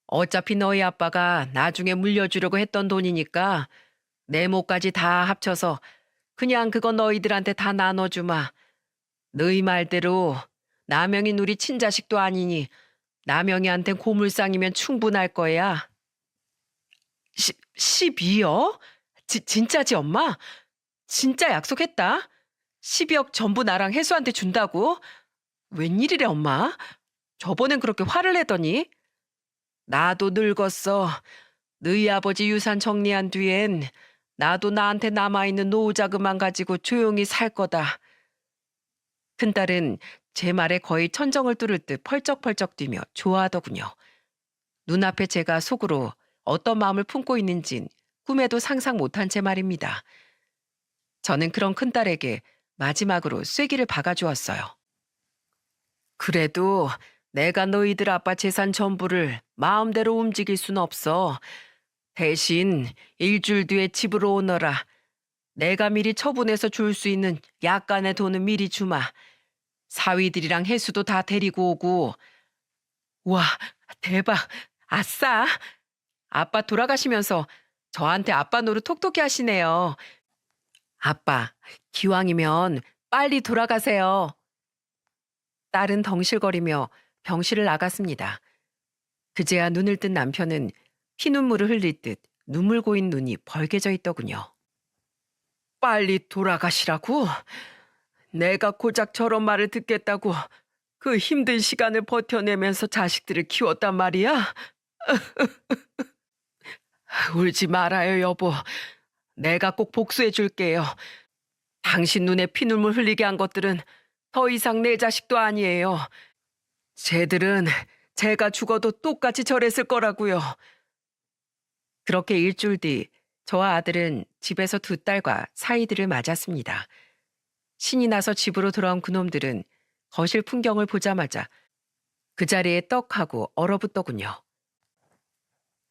어차피 너희 아빠가 나중에 물려주려고 했던 돈이니까 내 몫까지 다 합쳐서 그냥 그거 너희들한테 다 나눠주마. 너희 말대로 남영인 우리 친자식도 아니니 남영이한텐 고물상이면 충분할 거야. 12억? 진짜지 엄마? 진짜 약속했다. 12억 전부 나랑 혜수한테 준다고? 웬일이래 엄마? 저번엔 그렇게 화를 내더니. 나도 늙었어. 너희 아버지 유산 정리한 뒤엔 나도 나한테 남아있는 노후 자금만 가지고 조용히 살 거다. 큰딸은 제 말에 거의 천정을 뚫을 듯 펄쩍펄쩍 뛰며 좋아하더군요. 눈앞에 제가 속으로 어떤 마음을 품고 있는진 꿈에도 상상 못한 채 말입니다. 저는 그런 큰딸에게 마지막으로 쐐기를 박아주었어요. 그래도 내가 너희들 아빠 재산 전부를 마음대로 움직일 순 없어. 대신 일주일 뒤에 집으로 오너라. 내가 미리 처분해서 줄 수 있는 약간의 돈은 미리 주마. 사위들이랑 해수도 다 데리고 오고. 와, 대박. 아싸. 아빠 돌아가시면서 저한테 아빠 노릇 톡톡히 하시네요. 아빠, 기왕이면 빨리 돌아가세요. 딸은 덩실거리며 병실을 나갔습니다. 그제야 눈을 뜬 남편은 피눈물을 흘릴 듯 눈물 고인 눈이 벌개져 있더군요. 빨리 돌아가시라고? 내가 고작 저런 말을 듣겠다고 그 힘든 시간을 버텨내면서 자식들을 키웠단 말이야? 울지 말아요, 여보. 내가 꼭 복수해 줄게요. 당신 눈에 피눈물 흘리게 한 것들은 더 이상 내 자식도 아니에요. 쟤들은 제가 죽어도 똑같이 저랬을 거라고요. 그렇게 일주일 뒤 저와 아들은 집에서 두 딸과 사이들을 맞았습니다. 신이 나서 집으로 돌아온 그놈들은 거실 풍경을 보자마자 그 자리에 떡하고 얼어붙더군요.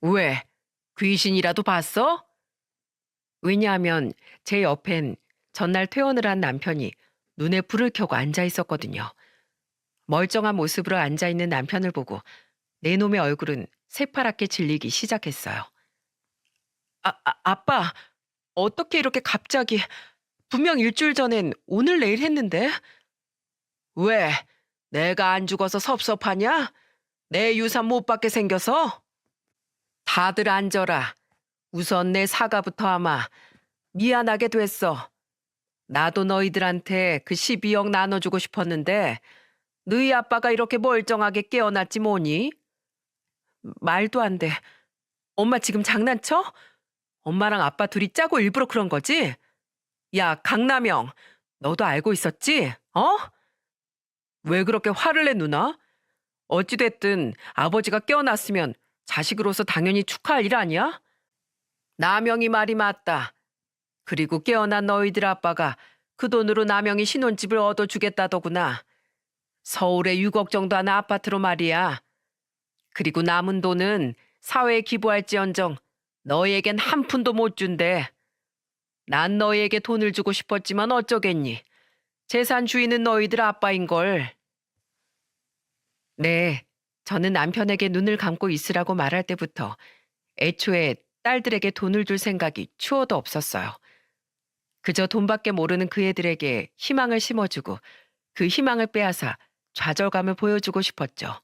왜? 귀신이라도 봤어? 왜냐하면 제 옆엔 전날 퇴원을 한 남편이 눈에 불을 켜고 앉아 있었거든요. 멀쩡한 모습으로 앉아 있는 남편을 보고 내 놈의 얼굴은 새파랗게 질리기 시작했어요. 아빠, 어떻게 이렇게 갑자기? 분명 일주일 전엔 오늘 내일 했는데? 왜? 내가 안 죽어서 섭섭하냐? 내 유산 못 받게 생겨서? 다들 앉아라. 우선 내 사과부터 하마. 미안하게 됐어. 나도 너희들한테 그 12억 나눠주고 싶었는데 너희 아빠가 이렇게 멀쩡하게 깨어났지 뭐니? 말도 안 돼. 엄마 지금 장난쳐? 엄마랑 아빠 둘이 짜고 일부러 그런 거지? 야, 강남영, 너도 알고 있었지? 어? 왜 그렇게 화를 내, 누나? 어찌됐든 아버지가 깨어났으면 자식으로서 당연히 축하할 일 아니야? 남영이 말이 맞다. 그리고 깨어난 너희들 아빠가 그 돈으로 남영이 신혼집을 얻어주겠다더구나. 서울에 6억 정도 하는 아파트로 말이야. 그리고 남은 돈은 사회에 기부할지언정 너희에겐 한 푼도 못 준대. 난 너희에게 돈을 주고 싶었지만 어쩌겠니. 재산 주인은 너희들 아빠인걸. 네, 저는 남편에게 눈을 감고 있으라고 말할 때부터 애초에 딸들에게 돈을 줄 생각이 추워도 없었어요. 그저 돈밖에 모르는 그 애들에게 희망을 심어주고 그 희망을 빼앗아 좌절감을 보여주고 싶었죠.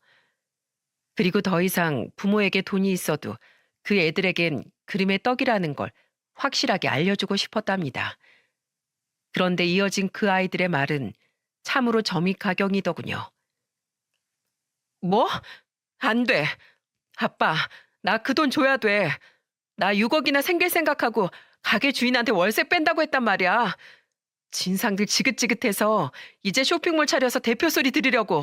그리고 더 이상 부모에게 돈이 있어도 그 애들에겐 그림의 떡이라는 걸 확실하게 알려주고 싶었답니다. 그런데 이어진 그 아이들의 말은 참으로 점입가경이더군요. 뭐? 안 돼. 아빠, 나 그 돈 줘야 돼. 나 6억이나 생길 생각하고 가게 주인한테 월세 뺀다고 했단 말이야. 진상들 지긋지긋해서 이제 쇼핑몰 차려서 대표 소리 들으려고.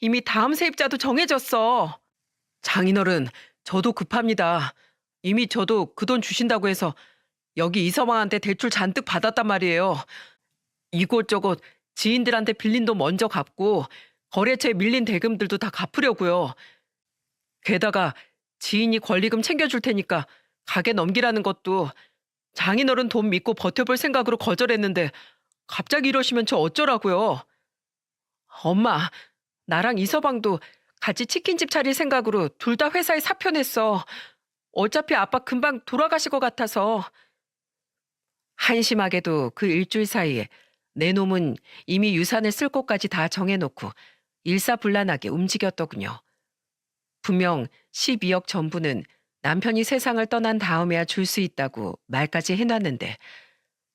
이미 다음 세입자도 정해졌어. 장인어른, 저도 급합니다. 이미 저도 그 돈 주신다고 해서 여기 이서방한테 대출 잔뜩 받았단 말이에요. 이곳저곳 지인들한테 빌린 돈 먼저 갚고 거래처에 밀린 대금들도 다 갚으려고요. 게다가 지인이 권리금 챙겨줄 테니까 가게 넘기라는 것도 장인어른 돈 믿고 버텨볼 생각으로 거절했는데 갑자기 이러시면 저 어쩌라고요. 엄마, 나랑 이서방도 같이 치킨집 차릴 생각으로 둘 다 회사에 사표 냈어. 어차피 아빠 금방 돌아가실 것 같아서. 한심하게도 그 일주일 사이에 내 놈은 이미 유산을 쓸 곳까지 다 정해놓고 일사불란하게 움직였더군요. 분명 12억 전부는 남편이 세상을 떠난 다음에야 줄 수 있다고 말까지 해놨는데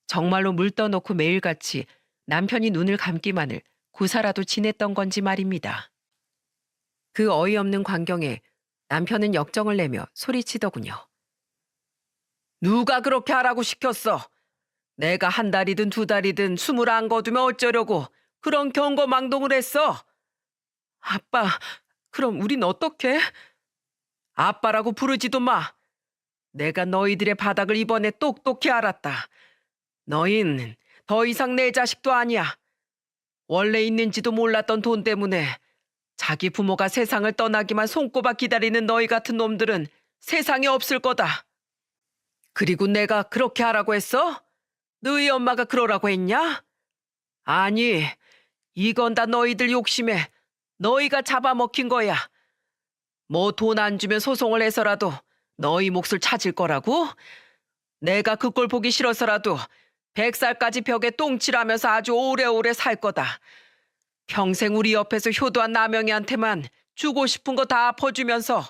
정말로 물 떠놓고 매일같이 남편이 눈을 감기만을 고사라도 지냈던 건지 말입니다. 그 어이없는 광경에 남편은 역정을 내며 소리치더군요. 누가 그렇게 하라고 시켰어? 내가 한 달이든 두 달이든 숨을 안 거두면 어쩌려고 그런 경거망동을 했어? 아빠, 그럼 우린 어떡해? 아빠라고 부르지도 마. 내가 너희들의 바닥을 이번에 똑똑히 알았다. 너흰 더 이상 내 자식도 아니야. 원래 있는지도 몰랐던 돈 때문에 자기 부모가 세상을 떠나기만 손꼽아 기다리는 너희 같은 놈들은 세상에 없을 거다. 그리고 내가 그렇게 하라고 했어? 너희 엄마가 그러라고 했냐? 아니, 이건 다 너희들 욕심에 너희가 잡아먹힌 거야. 뭐 돈 안 주면 소송을 해서라도 너희 몫을 찾을 거라고? 내가 그 꼴 보기 싫어서라도 100살까지 벽에 똥칠하면서 아주 오래오래 살 거다. 평생 우리 옆에서 효도한 남영이한테만 주고 싶은 거 다 퍼주면서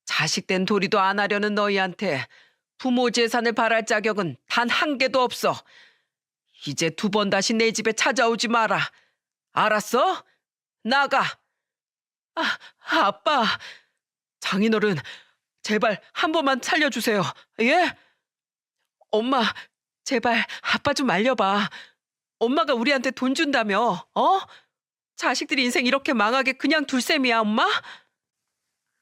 자식된 도리도 안 하려는 너희한테 부모 재산을 바랄 자격은 단 한 개도 없어. 이제 두 번 다시 내 집에 찾아오지 마라. 알았어? 나가. 아, 아빠. 장인어른, 제발 한 번만 살려주세요. 예? 엄마, 제발 아빠 좀 말려봐. 엄마가 우리한테 돈 준다며, 어? 자식들 인생 이렇게 망하게 그냥 둘 셈이야, 엄마?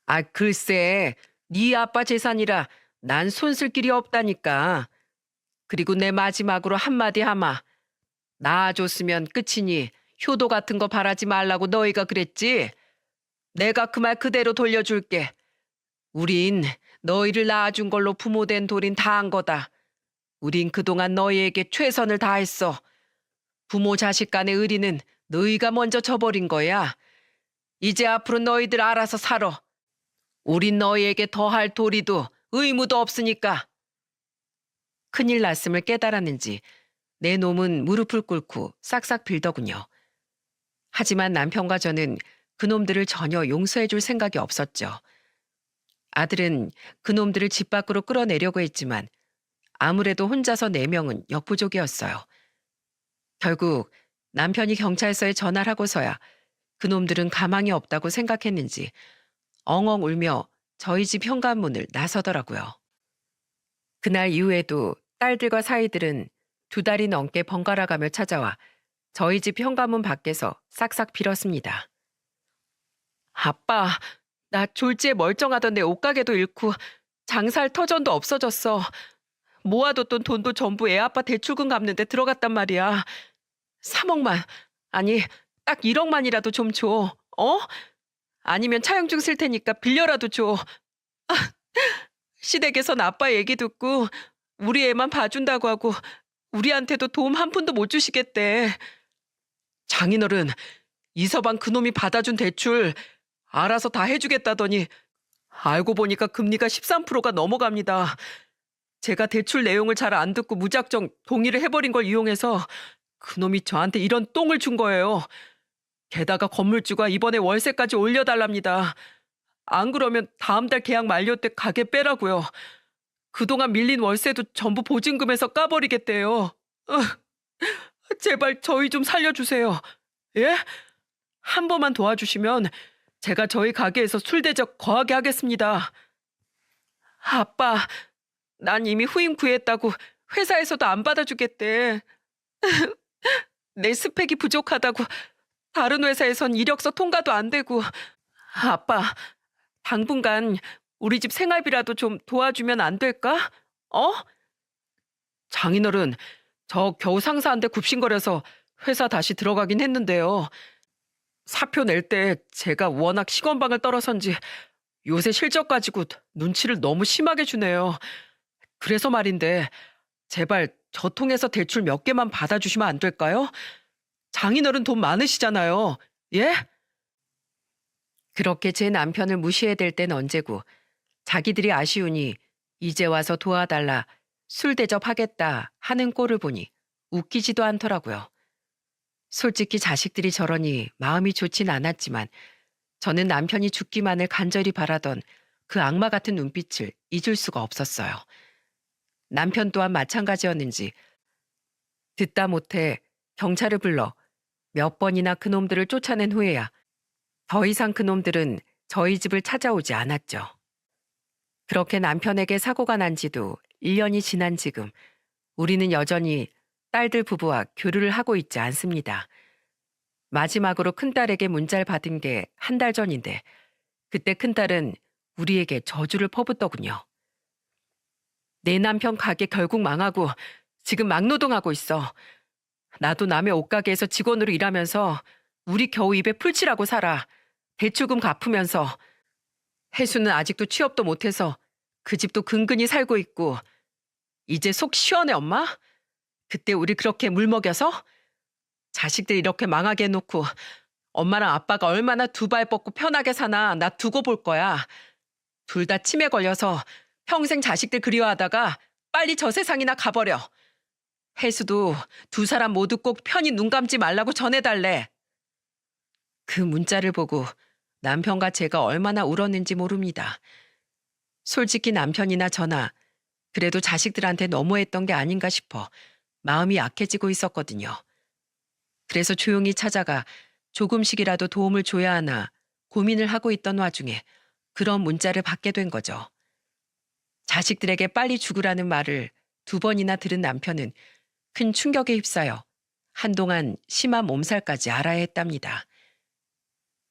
아, 글쎄, 네 아빠 재산이라 난 손쓸 길이 없다니까. 그리고 내 마지막으로 한마디 하마. 낳아줬으면 끝이니 효도 같은 거 바라지 말라고 너희가 그랬지? 내가 그 말 그대로 돌려줄게. 우린 너희를 낳아준 걸로 부모된 도린 다 한 거다. 우린 그동안 너희에게 최선을 다했어. 부모 자식 간의 의리는 너희가 먼저 저버린 거야. 이제 앞으로 너희들 알아서 살아. 우린 너희에게 더할 도리도 의무도 없으니까. 큰일 났음을 깨달았는지 내 놈은 무릎을 꿇고 싹싹 빌더군요. 하지만 남편과 저는 그놈들을 전혀 용서해줄 생각이 없었죠. 아들은 그놈들을 집 밖으로 끌어내려고 했지만 아무래도 혼자서 4명은 역부족이었어요. 결국 남편이 경찰서에 전화를 하고서야 그놈들은 가망이 없다고 생각했는지 엉엉 울며 저희 집 현관문을 나서더라고요. 그날 이후에도 딸들과 사위들은 2달이 넘게 번갈아가며 찾아와 저희 집 현관문 밖에서 싹싹 빌었습니다. 아빠, 나 졸지에 멀쩡하던 내 옷가게도 잃고 장사할 터전도 없어졌어. 모아뒀던 돈도 전부 애 아빠 대출금 갚는 데 들어갔단 말이야. 3억만, 아니 딱 1억만이라도 좀 줘. 어? 아니면 차용증 쓸 테니까 빌려라도 줘. 시댁에선 아빠 얘기 듣고 우리 애만 봐준다고 하고 우리한테도 도움 한 푼도 못 주시겠대. 장인어른, 이서방 그놈이 받아준 대출 알아서 다 해주겠다더니 알고 보니까 금리가 13%가 넘어갑니다. 제가 대출 내용을 잘 안 듣고 무작정 동의를 해버린 걸 이용해서 그놈이 저한테 이런 똥을 준 거예요. 게다가 건물주가 이번에 월세까지 올려달랍니다. 안 그러면 다음 달 계약 만료 때 가게 빼라고요. 그동안 밀린 월세도 전부 보증금에서 까버리겠대요. 제발 저희 좀 살려주세요. 예? 한 번만 도와주시면 제가 저희 가게에서 술 대접 거하게 하겠습니다. 아빠, 난 이미 후임 구했다고 회사에서도 안 받아주겠대. 내 스펙이 부족하다고 다른 회사에선 이력서 통과도 안 되고. 아빠, 당분간 우리 집 생활비라도 좀 도와주면 안 될까? 어? 장인어른, 저 겨우 상사한테 굽신거려서 회사 다시 들어가긴 했는데요. 사표 낼 때 제가 워낙 시건방을 떨어선지 요새 실적 가지고 눈치를 너무 심하게 주네요. 그래서 말인데 제발 저 통해서 대출 몇 개만 받아주시면 안 될까요? 장인어른 돈 많으시잖아요. 예? 그렇게 제 남편을 무시해댈 땐 언제고 자기들이 아쉬우니 이제 와서 도와달라 술 대접하겠다 하는 꼴을 보니 웃기지도 않더라고요. 솔직히 자식들이 저러니 마음이 좋진 않았지만 저는 남편이 죽기만을 간절히 바라던 그 악마 같은 눈빛을 잊을 수가 없었어요. 남편 또한 마찬가지였는지 듣다 못해 경찰을 불러 몇 번이나 그놈들을 쫓아낸 후에야 더 이상 그놈들은 저희 집을 찾아오지 않았죠. 그렇게 남편에게 사고가 난 지도 1년이 지난 지금 우리는 여전히 딸들 부부와 교류를 하고 있지 않습니다. 마지막으로 큰딸에게 문자를 받은 게 한 달 전인데 그때 큰딸은 우리에게 저주를 퍼붓더군요. 내 남편 가게 결국 망하고 지금 막노동하고 있어. 나도 남의 옷가게에서 직원으로 일하면서 우리 겨우 입에 풀칠하고 살아. 대출금 갚으면서. 혜수는 아직도 취업도 못해서 그 집도 근근히 살고 있고. 이제 속 시원해, 엄마? 그때 우리 그렇게 물먹여서? 자식들 이렇게 망하게 해놓고 엄마랑 아빠가 얼마나 두 발 뻗고 편하게 사나 나 두고 볼 거야. 둘 다 치매 걸려서 평생 자식들 그리워하다가 빨리 저 세상이나 가버려. 혜수도 두 사람 모두 꼭 편히 눈 감지 말라고 전해달래. 그 문자를 보고 남편과 제가 얼마나 울었는지 모릅니다. 솔직히 남편이나 저나 그래도 자식들한테 너무했던 게 아닌가 싶어 마음이 약해지고 있었거든요. 그래서 조용히 찾아가 조금씩이라도 도움을 줘야 하나 고민을 하고 있던 와중에 그런 문자를 받게 된 거죠. 자식들에게 빨리 죽으라는 말을 두 번이나 들은 남편은 큰 충격에 휩싸여 한동안 심한 몸살까지 앓아야 했답니다.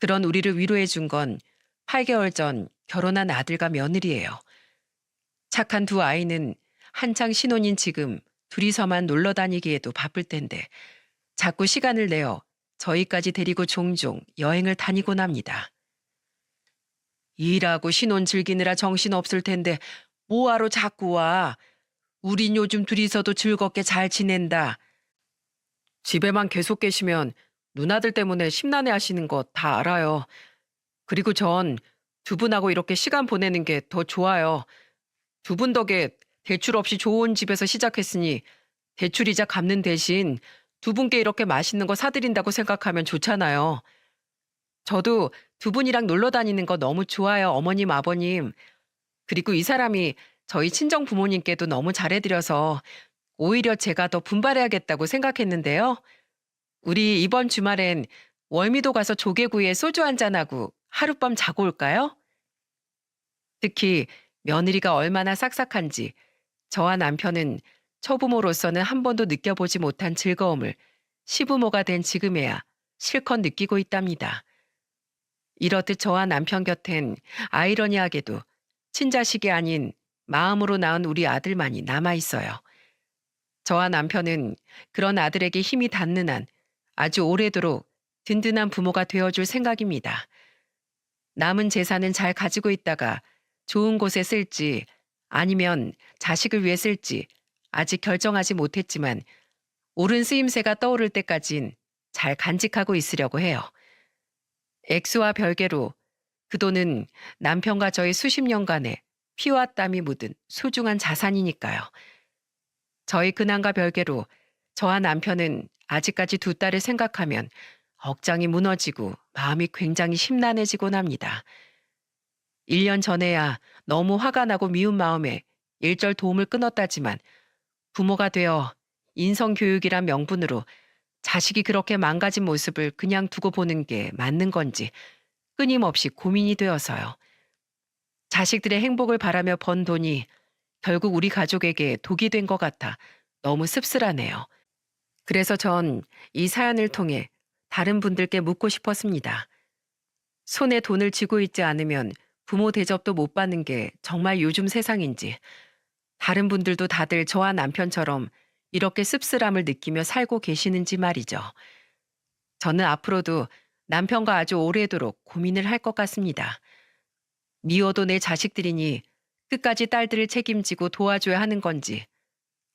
그런 우리를 위로해 준 건 8개월 전 결혼한 아들과 며느리예요. 착한 두 아이는 한창 신혼인 지금 둘이서만 놀러 다니기에도 바쁠 텐데 자꾸 시간을 내어 저희까지 데리고 종종 여행을 다니곤 합니다. 일하고 신혼 즐기느라 정신 없을 텐데 뭐하러 자꾸 와. 우린 요즘 둘이서도 즐겁게 잘 지낸다. 집에만 계속 계시면 누나들 때문에 심란해 하시는 거 다 알아요. 그리고 전 두 분하고 이렇게 시간 보내는 게 더 좋아요. 두 분 덕에 대출 없이 좋은 집에서 시작했으니 대출이자 갚는 대신 두 분께 이렇게 맛있는 거 사드린다고 생각하면 좋잖아요. 저도 두 분이랑 놀러 다니는 거 너무 좋아요, 어머님, 아버님. 그리고 이 사람이 저희 친정 부모님께도 너무 잘해드려서 오히려 제가 더 분발해야겠다고 생각했는데요. 우리 이번 주말엔 월미도 가서 조개구이에 소주 한잔하고 하룻밤 자고 올까요? 특히 며느리가 얼마나 싹싹한지 저와 남편은 처부모로서는 한 번도 느껴보지 못한 즐거움을 시부모가 된 지금에야 실컷 느끼고 있답니다. 이렇듯 저와 남편 곁엔 아이러니하게도 친자식이 아닌 마음으로 낳은 우리 아들만이 남아 있어요. 저와 남편은 그런 아들에게 힘이 닿는 한 아주 오래도록 든든한 부모가 되어줄 생각입니다. 남은 재산은 잘 가지고 있다가 좋은 곳에 쓸지 아니면 자식을 위해 쓸지 아직 결정하지 못했지만 옳은 쓰임새가 떠오를 때까진 잘 간직하고 있으려고 해요. 액수와 별개로 그 돈은 남편과 저의 수십 년간의 피와 땀이 묻은 소중한 자산이니까요. 저희 근황과 별개로 저와 남편은 아직까지 두 딸을 생각하면 억장이 무너지고 마음이 굉장히 심란해지곤 합니다. 1년 전에야 너무 화가 나고 미운 마음에 일절 도움을 끊었다지만 부모가 되어 인성교육이란 명분으로 자식이 그렇게 망가진 모습을 그냥 두고 보는 게 맞는 건지 끊임없이 고민이 되어서요. 자식들의 행복을 바라며 번 돈이 결국 우리 가족에게 독이 된 것 같아 너무 씁쓸하네요. 그래서 전 이 사연을 통해 다른 분들께 묻고 싶었습니다. 손에 돈을 쥐고 있지 않으면 부모 대접도 못 받는 게 정말 요즘 세상인지, 다른 분들도 다들 저와 남편처럼 이렇게 씁쓸함을 느끼며 살고 계시는지 말이죠. 저는 앞으로도 남편과 아주 오래도록 고민을 할 것 같습니다. 미워도 내 자식들이니 끝까지 딸들을 책임지고 도와줘야 하는 건지,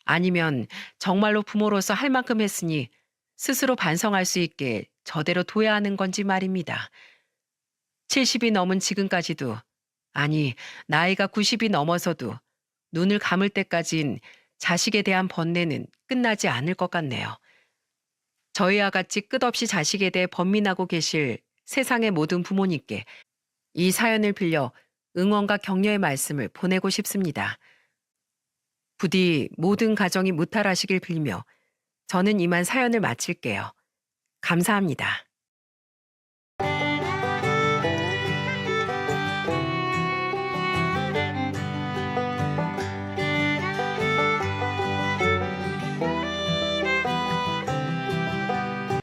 아니면 정말로 부모로서 할 만큼 했으니 스스로 반성할 수 있게 저대로 둬야 하는 건지 말입니다. 70이 넘은 지금까지도, 아니, 나이가 90이 넘어서도 눈을 감을 때까진 자식에 대한 번뇌는 끝나지 않을 것 같네요. 저희와 같이 끝없이 자식에 대해 번민하고 계실 세상의 모든 부모님께 이 사연을 빌려 응원과 격려의 말씀을 보내고 싶습니다. 부디 모든 가정이 무탈하시길 빌며 저는 이만 사연을 마칠게요. 감사합니다.